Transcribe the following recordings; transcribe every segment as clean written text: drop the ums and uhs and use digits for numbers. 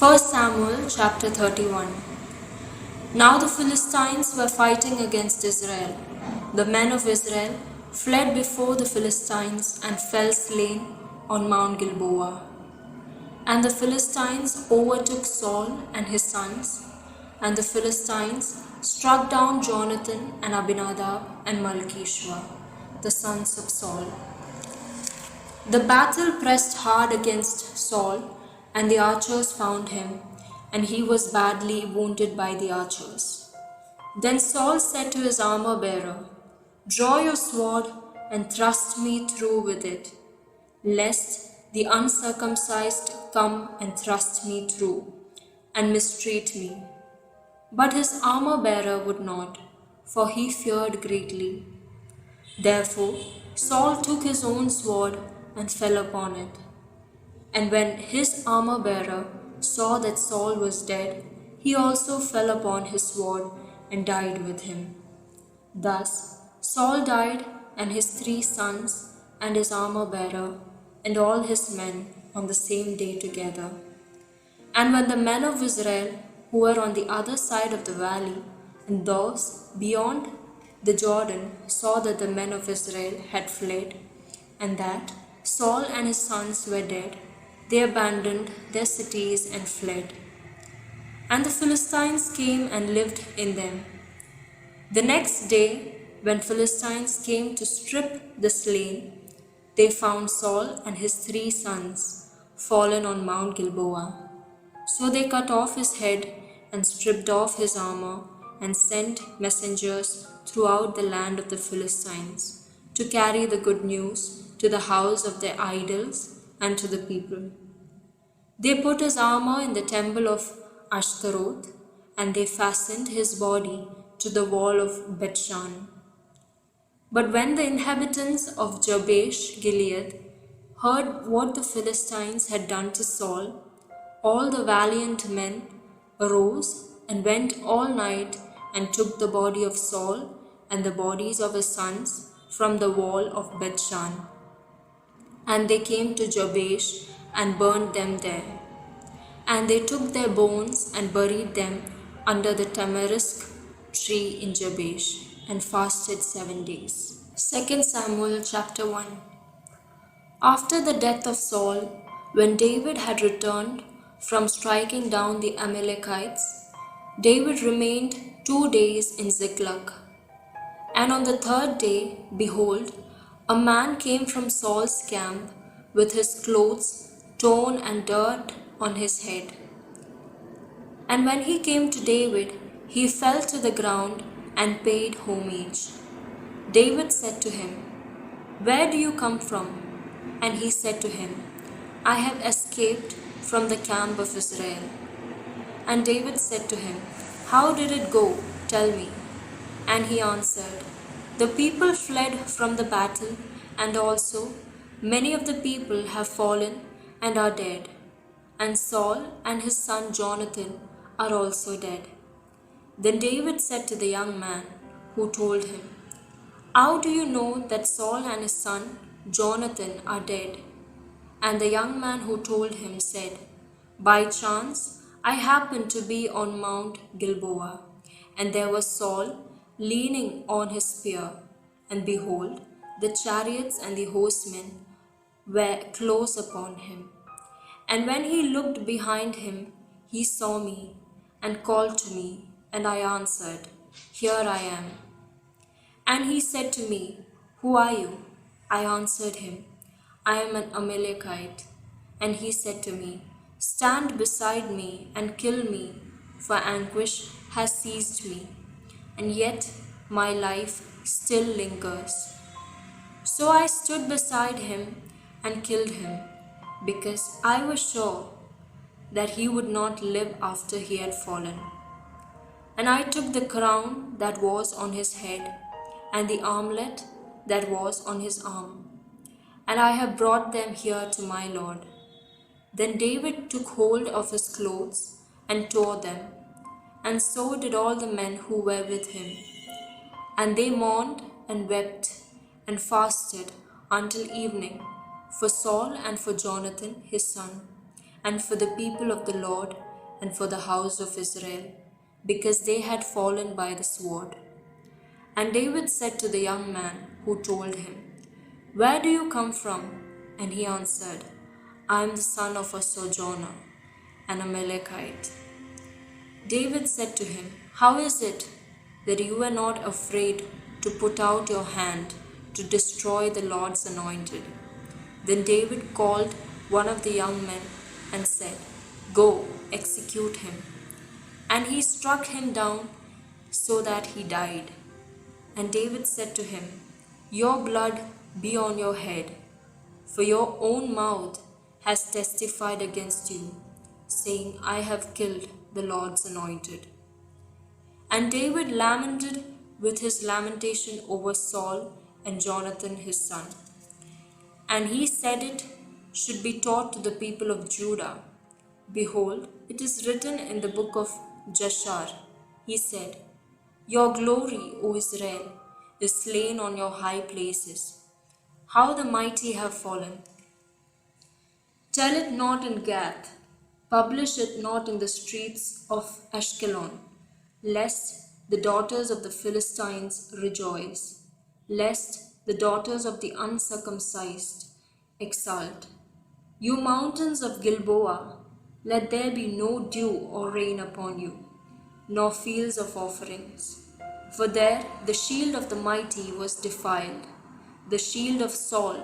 1 Samuel chapter 31. Now the Philistines were fighting against Israel. The men of Israel fled before the Philistines and fell slain on Mount Gilboa. And the Philistines overtook Saul and his sons, and the Philistines struck down Jonathan and Abinadab and Malchishua, the sons of Saul. The battle pressed hard against Saul, and the archers found him, and he was badly wounded by the archers. Then Saul said to his armor-bearer, "Draw your sword and thrust me through with it, lest the uncircumcised come and thrust me through, and mistreat me." But his armor-bearer would not, for he feared greatly. Therefore Saul took his own sword and fell upon it. And when his armor-bearer saw that Saul was dead, he also fell upon his sword and died with him. Thus Saul died, and his 3 sons, and his armor-bearer, and all his men on the same day together. And when the men of Israel who were on the other side of the valley, and those beyond the Jordan, saw that the men of Israel had fled, and that Saul and his sons were dead, they abandoned their cities and fled. And the Philistines came and lived in them. The next day, when Philistines came to strip the slain, they found Saul and his 3 sons fallen on Mount Gilboa. So they cut off his head and stripped off his armor and sent messengers throughout the land of the Philistines to carry the good news to the house of their idols and to the people. They put his armor in the temple of Ashtaroth, and they fastened his body to the wall of Bethshan. But when the inhabitants of Jabesh Gilead heard what the Philistines had done to Saul, all the valiant men arose and went all night and took the body of Saul and the bodies of his sons from the wall of Bethshan. And they came to Jabesh and burned them there. And they took their bones and buried them under the tamarisk tree in Jabesh, and fasted 7 days. 2 Samuel chapter 1. After the death of Saul, when David had returned from striking down the Amalekites, David remained 2 days in Ziklag. And on the 3rd day, behold, a man came from Saul's camp with his clothes torn and dirt on his head. And when he came to David, he fell to the ground and paid homage. David said to him, "Where do you come from?" And he said to him, "I have escaped from the camp of Israel." And David said to him, "How did it go? Tell me." And he answered, "The people fled from the battle, and also many of the people have fallen and are dead. And Saul and his son Jonathan are also dead." Then David said to the young man who told him, "How do you know that Saul and his son Jonathan are dead?" And the young man who told him said, "By chance I happened to be on Mount Gilboa, and there was Saul leaning on his spear, and behold, the chariots and the horsemen were close upon him. And when he looked behind him, he saw me, and called to me, and I answered, 'Here I am.' And he said to me, 'Who are you?' I answered him, 'I am an Amalekite.' And he said to me, 'Stand beside me and kill me, for anguish has seized me, and yet my life still lingers.' So I stood beside him and killed him, because I was sure that he would not live after he had fallen. And I took the crown that was on his head and the armlet that was on his arm, and I have brought them here to my Lord." Then David took hold of his clothes and tore them, and so did all the men who were with him. And they mourned and wept and fasted until evening for Saul and for Jonathan his son, and for the people of the Lord and for the house of Israel, because they had fallen by the sword. And David said to the young man who told him, Where do you come from? And he answered, I am the son of a sojourner, an Amalekite. David said to him, How is it that you were not afraid to put out your hand to destroy the Lord's anointed? Then David called one of the young men and said, Go, execute him. And he struck him down so that he died. And David said to him, Your blood be on your head, for your own mouth has testified against you, saying, I have killed the Lord's anointed. And David lamented with his lamentation over Saul and Jonathan his son. And he said it should be taught to the people of Judah. Behold, it is written in the book of Jashar. He said, Your glory, O Israel, is slain on your high places. How the mighty have fallen! Tell it not in Gath, publish it not in the streets of Ashkelon, lest the daughters of the Philistines rejoice, lest the daughters of the uncircumcised exult. You mountains of Gilboa, let there be no dew or rain upon you, nor fields of offerings. For there the shield of the mighty was defiled, the shield of Saul,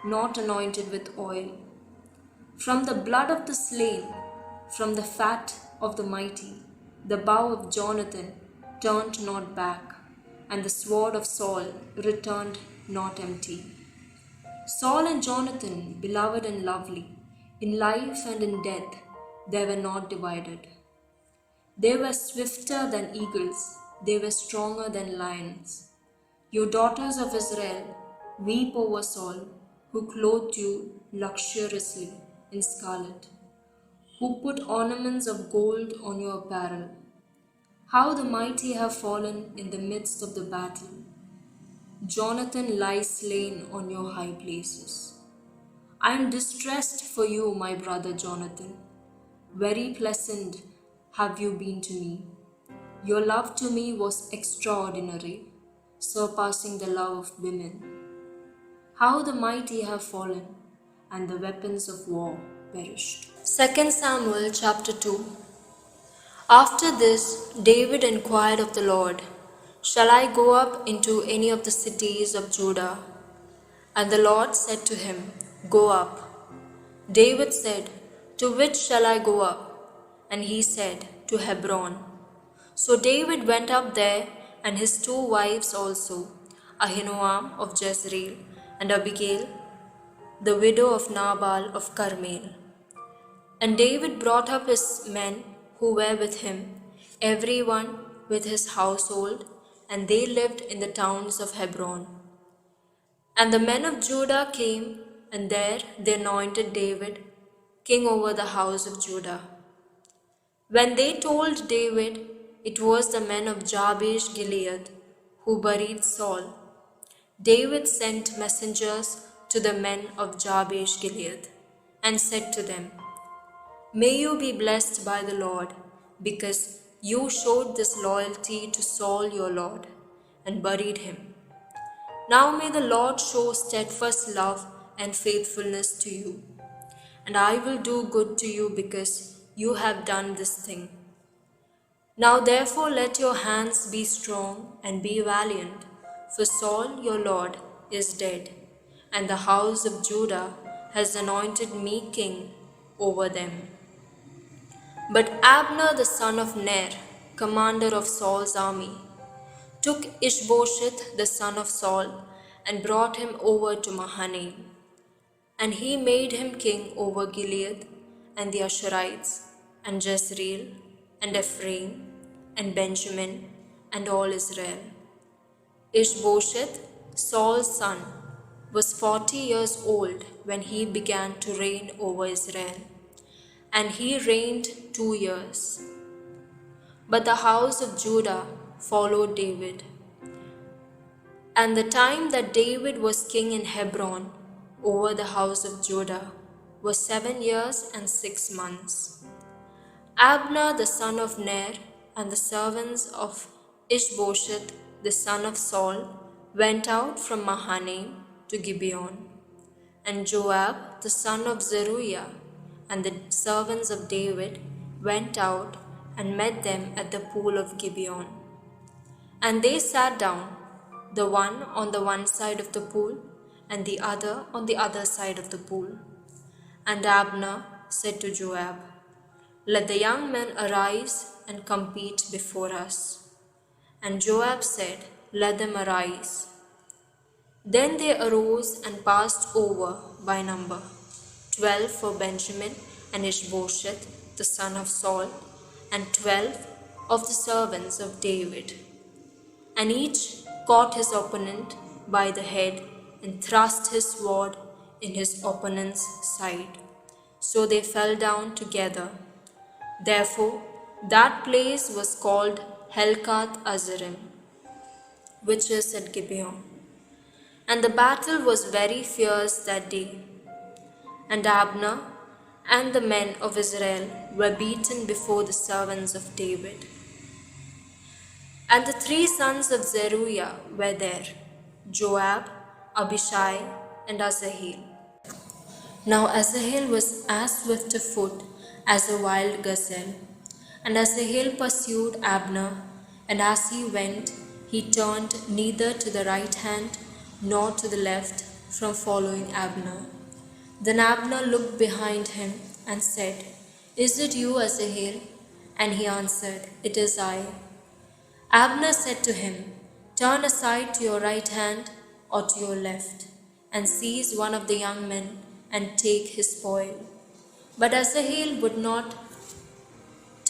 not anointed with oil. From the blood of the slain, from the fat of the mighty, the bow of Jonathan turned not back, and the sword of Saul returned not empty. Saul and Jonathan, beloved and lovely, in life and in death, they were not divided. They were swifter than eagles, they were stronger than lions. You daughters of Israel, weep over Saul, who clothed you luxuriously in scarlet, who put ornaments of gold on your apparel. How the mighty have fallen in the midst of the battle. Jonathan lies slain on your high places. I am distressed for you, my brother Jonathan. Very pleasant have you been to me. Your love to me was extraordinary, surpassing the love of women. How the mighty have fallen, and the weapons of war perished. 2 Samuel chapter 2. After this, David inquired of the Lord, Shall I go up into any of the cities of Judah? And the Lord said to him, Go up. David said, To which shall I go up? And he said, To Hebron. So David went up there, and his 2 wives also, Ahinoam of Jezreel, and Abigail, the widow of Nabal of Carmel. And David brought up his men who were with him, every one with his household, and they lived in the towns of Hebron. And the men of Judah came, and there they anointed David king over the house of Judah. When they told David, it was the men of Jabesh Gilead who buried Saul. David sent messengers to the men of Jabesh Gilead and said to them, May you be blessed by the Lord, because you showed this loyalty to Saul your Lord and buried him. Now may the Lord show steadfast love and faithfulness to you, and I will do good to you because you have done this thing. Now therefore let your hands be strong and be valiant, for Saul your Lord is dead, and the house of Judah has anointed me king over them. But Abner the son of Ner, commander of Saul's army, took Ishbosheth the son of Saul and brought him over to Mahanaim. And he made him king over Gilead and the Asherites and Jezreel and Ephraim and Benjamin and all Israel. Ishbosheth, Saul's son, was 40 years old when he began to reign over Israel, and he reigned 2 years. But the house of Judah followed David. And the time that David was king in Hebron over the house of Judah was 7 years and 6 months. Abner the son of Ner and the servants of Ishbosheth the son of Saul went out from Mahanaim to Gibeon. And Joab the son of Zeruiah and the servants of David went out and met them at the pool of Gibeon. And they sat down, the one on the one side of the pool, and the other on the other side of the pool. And Abner said to Joab, "Let the young men arise and compete before us." And Joab said, "Let them arise." Then they arose and passed over by number, 12 for Benjamin and Ishbosheth the son of Saul, and 12 of the servants of David. And each caught his opponent by the head and thrust his sword in his opponent's side. So they fell down together. Therefore, that place was called Helkath Azarim, which is at Gibeon. And the battle was very fierce that day. And Abner and the men of Israel were beaten before the servants of David. And the 3 sons of Zeruiah were there, Joab, Abishai, and Asahel. Now Asahel was as swift of foot as a wild gazelle. And Asahel pursued Abner, and as he went, he turned neither to the right hand nor to the left from following Abner. Then Abner looked behind him and said, "Is it you, Asahel?" And he answered, "It is I." Abner said to him, "Turn aside to your right hand or to your left, and seize one of the young men and take his spoil." But Asahel would not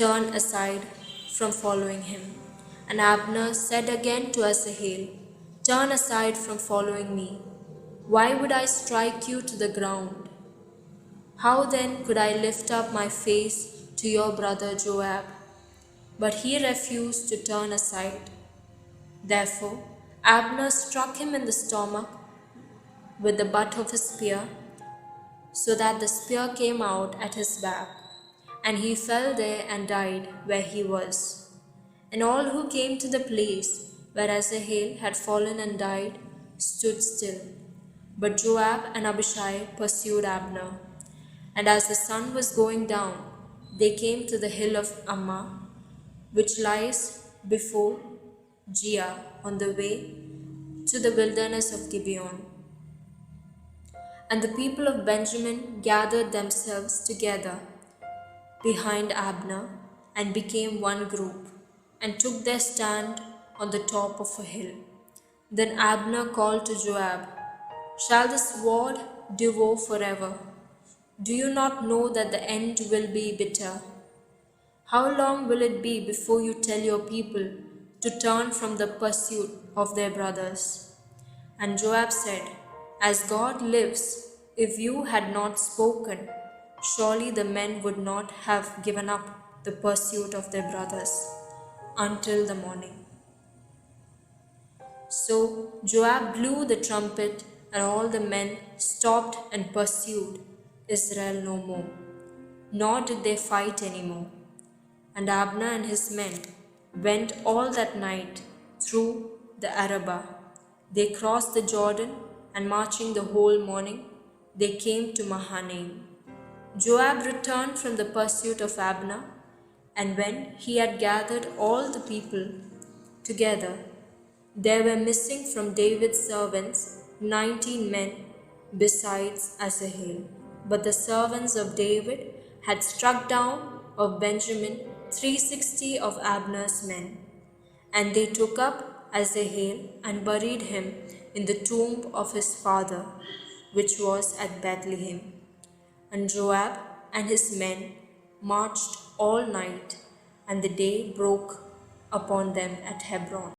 turn aside from following him. And Abner said again to Asahel, "Turn aside from following me. Why would I strike you to the ground? How then could I lift up my face to your brother Joab?" But he refused to turn aside. Therefore Abner struck him in the stomach with the butt of his spear, so that the spear came out at his back, and he fell there and died where he was. And all who came to the place where Asahel had fallen and died stood still. But Joab and Abishai pursued Abner. And as the sun was going down, they came to the hill of Ammah, which lies before Giah on the way to the wilderness of Gibeon. And the people of Benjamin gathered themselves together behind Abner and became one group, and took their stand on the top of a hill. Then Abner called to Joab, "Shall the sword devour forever? Do you not know that the end will be bitter? How long will it be before you tell your people to turn from the pursuit of their brothers?" And Joab said, "As God lives, if you had not spoken, surely the men would not have given up the pursuit of their brothers until the morning." So Joab blew the trumpet, and all the men stopped and pursued Israel no more, nor did they fight any more. And Abner and his men went all that night through the Arabah. They crossed the Jordan, and marching the whole morning, they came to Mahanaim. Joab returned from the pursuit of Abner, and when he had gathered all the people together, there were missing from David's servants 19 men besides Asahel. But the servants of David had struck down of Benjamin 360 of Abner's men. And they took up Asahel and buried him in the tomb of his father, which was at Bethlehem. And Joab and his men marched all night, and the day broke upon them at Hebron.